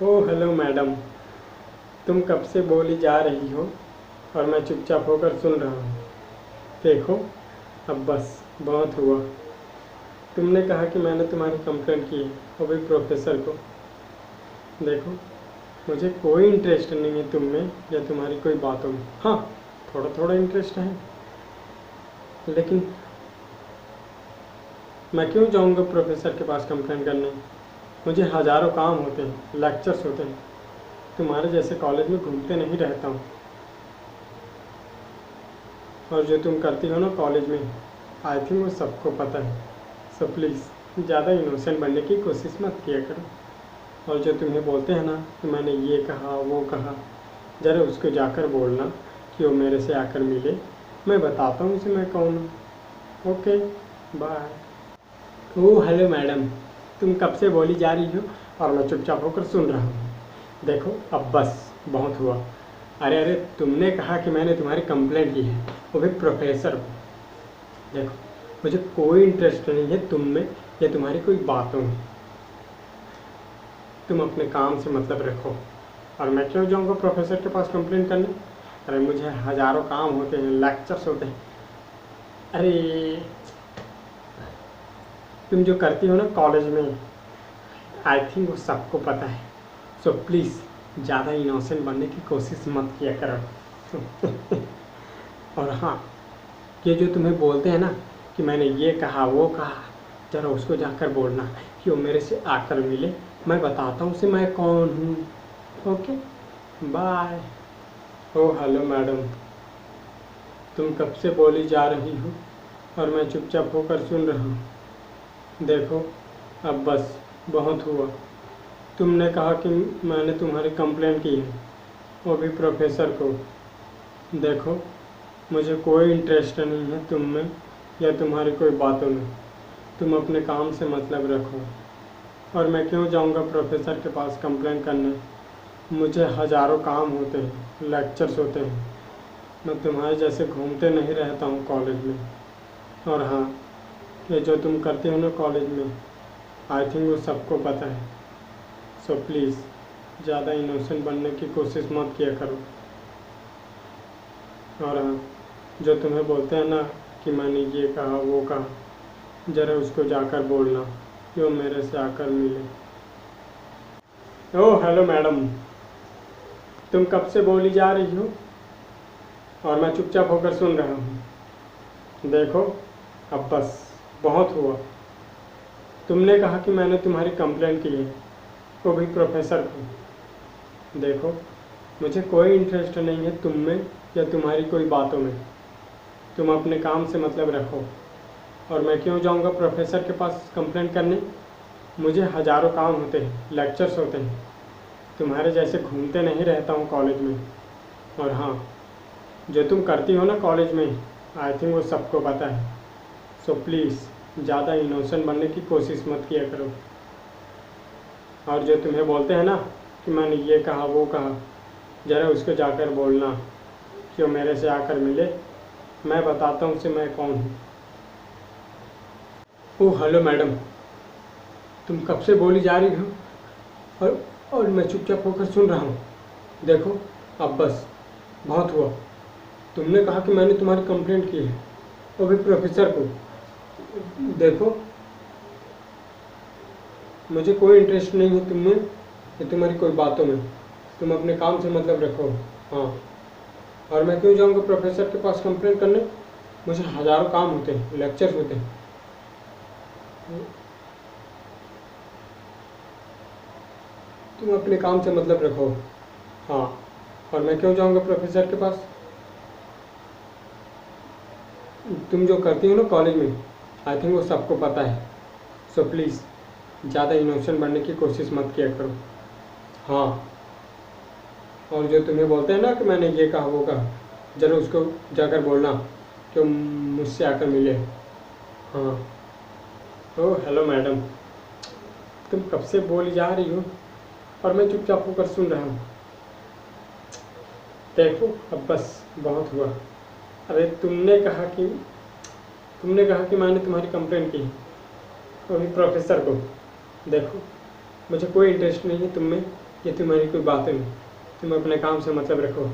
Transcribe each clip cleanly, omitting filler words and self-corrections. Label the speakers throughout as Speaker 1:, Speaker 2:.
Speaker 1: ओह hello madam, तुम कब से बोली जा रही हो और मैं चुपचाप होकर सुन रहा हूँ। देखो, अब बस बहुत हुआ। तुमने कहा कि मैंने तुम्हारी कंप्लेंट की है, वो भी प्रोफेसर को। देखो, मुझे कोई इंटरेस्ट नहीं है तुम में या तुम्हारी कोई बातों में। हाँ, थोड़ा थोड़ा इंटरेस्ट है, लेकिन मैं क्यों जाऊँगा प्रोफेसर के पास कंप्लेंट करने। मुझे हज़ारों काम होते हैं, लेक्चर्स होते हैं। तुम्हारे जैसे कॉलेज में घूमते नहीं रहता हूँ। और जो तुम करती हो ना कॉलेज में, आई थिंक वो सबको पता है। सो प्लीज़ ज़्यादा इनोसेंट बनने की कोशिश मत किया करो। और जो तुम्हें बोलते हैं ना कि मैंने ये कहा वो कहा, ज़रा उसको जाकर बोलना कि वो मेरे से आकर मिले। मैं बताता हूँ उसे मैं कौन हूँ। Okay, bye. Oh hello madam, तुम कब से बोली जा रही हो और मैं चुपचाप होकर सुन रहा हूँ। देखो, अब बस बहुत हुआ। अरे अरे, तुमने कहा कि मैंने तुम्हारी कंप्लेंट की है, वो भी प्रोफेसर को। देखो, मुझे कोई इंटरेस्ट नहीं है तुम में या तुम्हारी कोई बातों में। तुम अपने काम से मतलब रखो। और मैं क्यों जाऊँगा प्रोफेसर के पास कंप्लेंट करने। अरे मुझे हज़ारों काम होते हैं, लेक्चर्स होते हैं। अरे, तुम जो करती हो ना कॉलेज में, आई थिंक वो सबको पता है। सो प्लीज़ ज़्यादा इनोसेंट बनने की कोशिश मत किया करो। और हाँ, ये जो तुम्हें बोलते हैं ना कि मैंने ये कहा वो कहा, ज़रा उसको जाकर बोलना कि वो मेरे से आकर मिले। मैं बताता हूँ उसे मैं कौन हूँ। Okay, bye. Oh hello madam, तुम कब से बोली जा रही हो और मैं चुपचाप होकर सुन रहा हूँ। देखो, अब बस बहुत हुआ। तुमने कहा कि मैंने तुम्हारी कंप्लेंट की है, वो भी प्रोफेसर को। देखो, मुझे कोई इंटरेस्ट नहीं है तुम में या तुम्हारी कोई बातों में। तुम अपने काम से मतलब रखो। और मैं क्यों जाऊंगा प्रोफेसर के पास कंप्लेंट करने। मुझे हज़ारों काम होते हैं, लेक्चर्स होते हैं। मैं तुम्हारे जैसे घूमते नहीं रहता हूँ कॉलेज में। और हाँ, ये जो तुम करते हो ना कॉलेज में, आई थिंक वो सबको पता है। सो प्लीज़ ज़्यादा इनोसेंट बनने की कोशिश मत किया करो। और हाँ, जो तुम्हें बोलते हैं ना कि मैंने ये कहा वो कहा, ज़रा उसको जाकर बोलना कि वो मेरे से आकर मिले। ओह हेलो मैडम, तुम कब से बोली जा रही हो और मैं चुपचाप होकर सुन रहा हूँ। देखो, अब बस बहुत हुआ। तुमने कहा कि मैंने तुम्हारी कंप्लेंट की है, वो भी प्रोफेसर को। देखो, मुझे कोई इंटरेस्ट नहीं है तुम में या तुम्हारी कोई बातों में। तुम अपने काम से मतलब रखो। और मैं क्यों जाऊंगा प्रोफेसर के पास कंप्लेंट करने। मुझे हज़ारों काम होते हैं, लेक्चर्स होते हैं। तुम्हारे जैसे घूमते नहीं रहता हूँ कॉलेज में। और हाँ, जो तुम करती हो ना कॉलेज में, आई थिंक वो सबको पता है। सो प्लीज़ ज़्यादा इनोसेंट बनने की कोशिश मत किया करो। और जो तुम्हें बोलते हैं ना कि मैंने ये कहा वो कहा, ज़रा उसको जाकर बोलना कि वो मेरे से आकर मिले। मैं बताता हूँ उसे मैं कौन हूँ। ओह हेलो मैडम, तुम कब से बोली जा रही हो और मैं चुपचाप होकर सुन रहा हूँ। देखो, अब बस बहुत हुआ। तुमने कहा कि मैंने तुम्हारी कंप्लेंट की है, वो भी प्रोफेसर को। देखो, मुझे कोई इंटरेस्ट नहीं है तुम में या तुम्हारी कोई बातों में। तुम अपने काम से मतलब रखो। हाँ, और मैं क्यों जाऊँगा प्रोफेसर के पास कंप्लेंट करने। मुझे हज़ारों काम होते हैं, लेक्चर्स होते हैं। तुम अपने काम से मतलब रखो। हाँ, और मैं क्यों जाऊँगा प्रोफेसर के पास। तुम जो करती हो ना कॉलेज में, आई थिंक वो सबको पता है। सो प्लीज़ ज़्यादा इनोसेंट बनने की कोशिश मत किया करो। हाँ, और जो तुम्हें बोलते हैं ना कि मैंने ये कहा वो कहा, ज़रा उसको जाकर बोलना कि वो मुझसे आकर मिले। हाँ। ओह हेलो मैडम, तुम कब से बोली जा रही हो और मैं चुपचाप होकर सुन रहा हूँ। देखो, अब बस बहुत हुआ। अरे तुमने कहा कि मैंने तुम्हारी कंप्लेंट की है, वो भी प्रोफेसर को। देखो, मुझे कोई इंटरेस्ट नहीं है तुम में ये तुम्हारी कोई बातें नहीं। तुम अपने काम से मतलब रखो,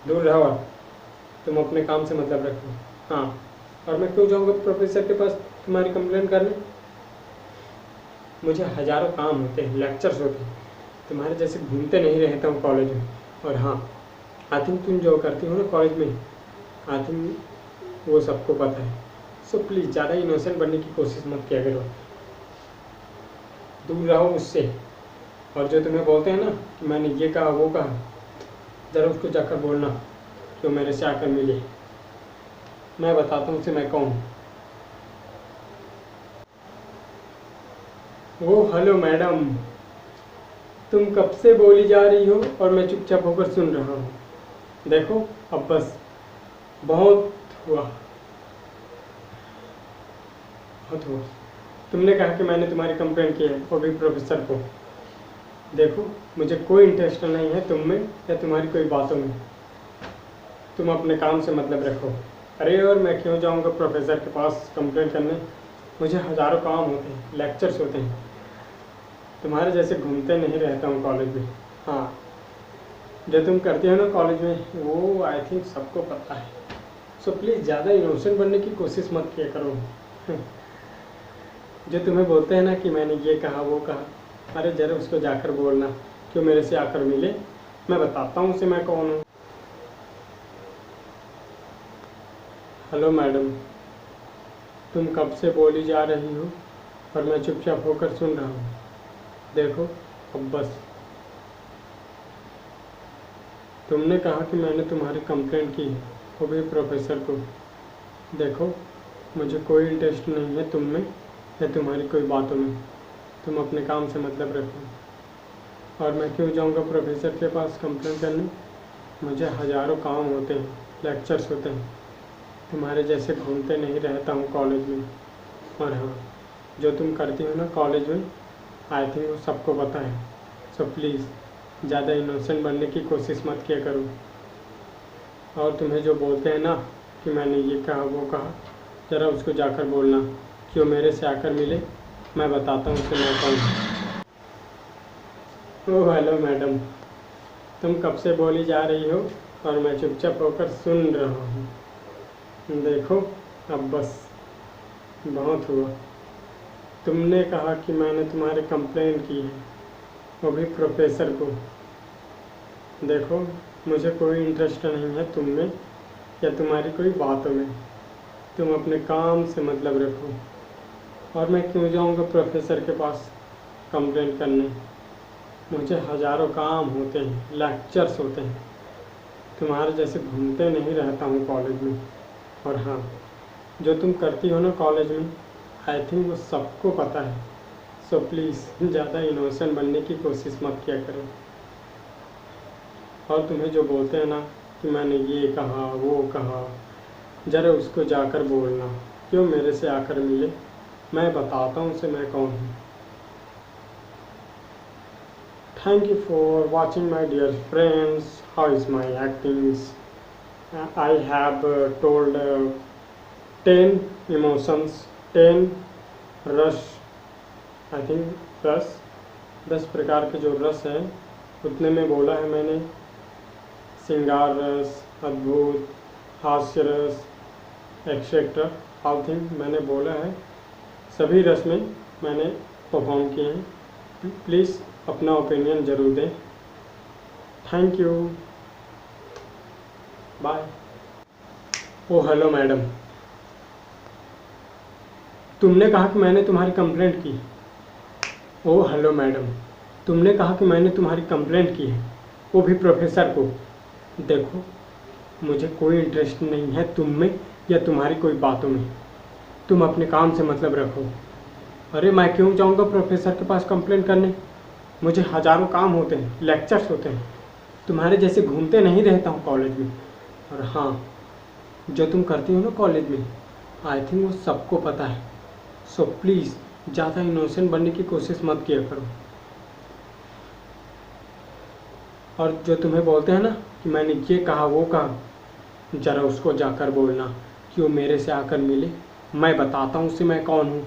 Speaker 1: दूर रहो। तुम अपने काम से मतलब रखो। हाँ, और मैं क्यों जाऊँगा प्रोफेसर के पास तुम्हारी कंप्लेंट करने? मुझे हज़ारों काम होते हैं, लेक्चर्स होते हैं, तुम्हारे जैसे घूमते नहीं रहता हूँ कॉलेज में। और हाँ, आई थिंक तुम जो करती हो ना कॉलेज में, आई थिंक वो सबको पता है। सो प्लीज़ ज़्यादा इनोसेंट बनने की कोशिश मत किया करो, दूर रहो उससे। और जो तुम्हें बोलते हैं ना कि मैंने ये कहा वो कहा, ज़रा उसको जाकर बोलना कि वो मेरे से आकर मिले, मैं बताता हूँ उसे मैं कौन हूँ। ओ हेलो मैडम, तुम कब से बोली जा रही हो और मैं चुपचाप होकर सुन रहा हूँ। देखो अब बस, बहुत हुआ, बहुत हुआ। तुमने कहा कि मैंने तुम्हारी कंप्लेंट की है, वो भी प्रोफेसर को। देखो मुझे कोई इंटरेस्ट नहीं है तुम में या तुम्हारी कोई बातों में। तुम अपने काम से मतलब रखो। अरे और मैं क्यों जाऊँगा प्रोफेसर के पास कंप्लेंट करने? मुझे हज़ारों काम होते हैं, लेक्चर्स होते हैं, तुम्हारे जैसे घूमते नहीं रहता हूँ कॉलेज में। हाँ, जो तुम करते हो ना कॉलेज में वो आई थिंक सबको पता है। सो प्लीज़ ज़्यादा इनोसेंट बनने की कोशिश मत किया करो। जो तुम्हें बोलते हैं ना कि मैंने ये कहा वो कहा, अरे ज़रा उसको जाकर बोलना क्यों मेरे से आकर मिले, मैं बताता हूँ उसे मैं कौन हूँ। हेलो मैडम, तुम कब से बोली जा रही हो और मैं चुपचाप होकर सुन रहा हूँ। देखो अब बस, तुमने कहा कि मैंने तुम्हारी कंप्लेंट की है, वो भी प्रोफेसर को। देखो मुझे कोई इंटरेस्ट नहीं है तुम में या तुम्हारी कोई बातों में। तुम अपने काम से मतलब रखो। और मैं क्यों जाऊँगा प्रोफेसर के पास कंप्लेंट करने? मुझे हज़ारों काम होते हैं, लेक्चर्स होते हैं, तुम्हारे जैसे घूमते नहीं रहता हूँ कॉलेज में। और हाँ, जो तुम करती हो ना कॉलेज में, आई थिंक वो सबको पता है। सो प्लीज़ ज़्यादा इनोसेंट बनने की कोशिश मत किया करो। और तुम्हें जो बोलते हैं ना कि मैंने ये कहा वो कहा, ज़रा उसको जाकर बोलना कि वो मेरे से आकर मिले, मैं बताता हूँ उसे मैं कौन हूँ। ओह हेलो मैडम, तुम कब से बोली जा रही हो और मैं चुपचाप होकर सुन रहा हूँ। देखो अब बस, बहुत हुआ। तुमने कहा कि मैंने तुम्हारी कंप्लेंट की है, वो भी प्रोफेसर को। देखो मुझे कोई इंटरेस्ट नहीं है तुम में या तुम्हारी कोई बातों में। तुम अपने काम से मतलब रखो। और मैं क्यों जाऊँगा प्रोफेसर के पास कंप्लेंट करने? मुझे हज़ारों काम होते हैं, लेक्चर्स होते हैं, तुम्हारे जैसे घूमते नहीं रहता हूँ कॉलेज में। और हाँ, जो तुम करती हो ना कॉलेज में, आई थिंक वो सबको पता है। सो प्लीज़ ज़्यादा इनोसेंट बनने की कोशिश मत किया करो। और तुम्हें जो बोलते हैं ना कि मैंने ये कहा वो कहा, ज़रा उसको जाकर बोलना क्यों मेरे से आकर मिले, मैं बताता हूँ उसे मैं कौन हूँ। Thank you for watching my dear friends, how is my actings. I have told 10 emotions, 10 rasa, I think रस, 10 प्रकार के जो रस हैं उतने में बोला है मैंने। श्रृंगार रस, अद्भुत, हास्य रस, एक्सेट्रा, आई थिंक मैंने बोला है। सभी रस में मैंने परफॉर्म किए हैं। प्लीज़ अपना ओपिनियन ज़रूर दें। Thank you, bye. Oh hello madam, तुमने कहा कि मैंने तुम्हारी कंप्लेंट की। ओ हेलो मैडम, तुमने कहा कि मैंने तुम्हारी कंप्लेंट की है, वो भी प्रोफेसर को। देखो मुझे कोई इंटरेस्ट नहीं है तुम में या तुम्हारी कोई बातों में। तुम अपने काम से मतलब रखो। अरे मैं क्यों जाऊँगा प्रोफेसर के पास कंप्लेंट करने? मुझे हज़ारों काम होते हैं, लेक्चर्स होते हैं, तुम्हारे जैसे घूमते नहीं रहता हूँ कॉलेज में। और हाँ, जो तुम करती हो ना कॉलेज में, आई थिंक वो सबको पता है। सो प्लीज़ ज़्यादा इनोसेंट बनने की कोशिश मत किया करो। और जो तुम्हें बोलते हैं ना कि मैंने ये कहा वो कहा, ज़रा उसको जाकर बोलना कि वो मेरे से आकर मिले, मैं बताता हूँ उसे मैं कौन हूँ।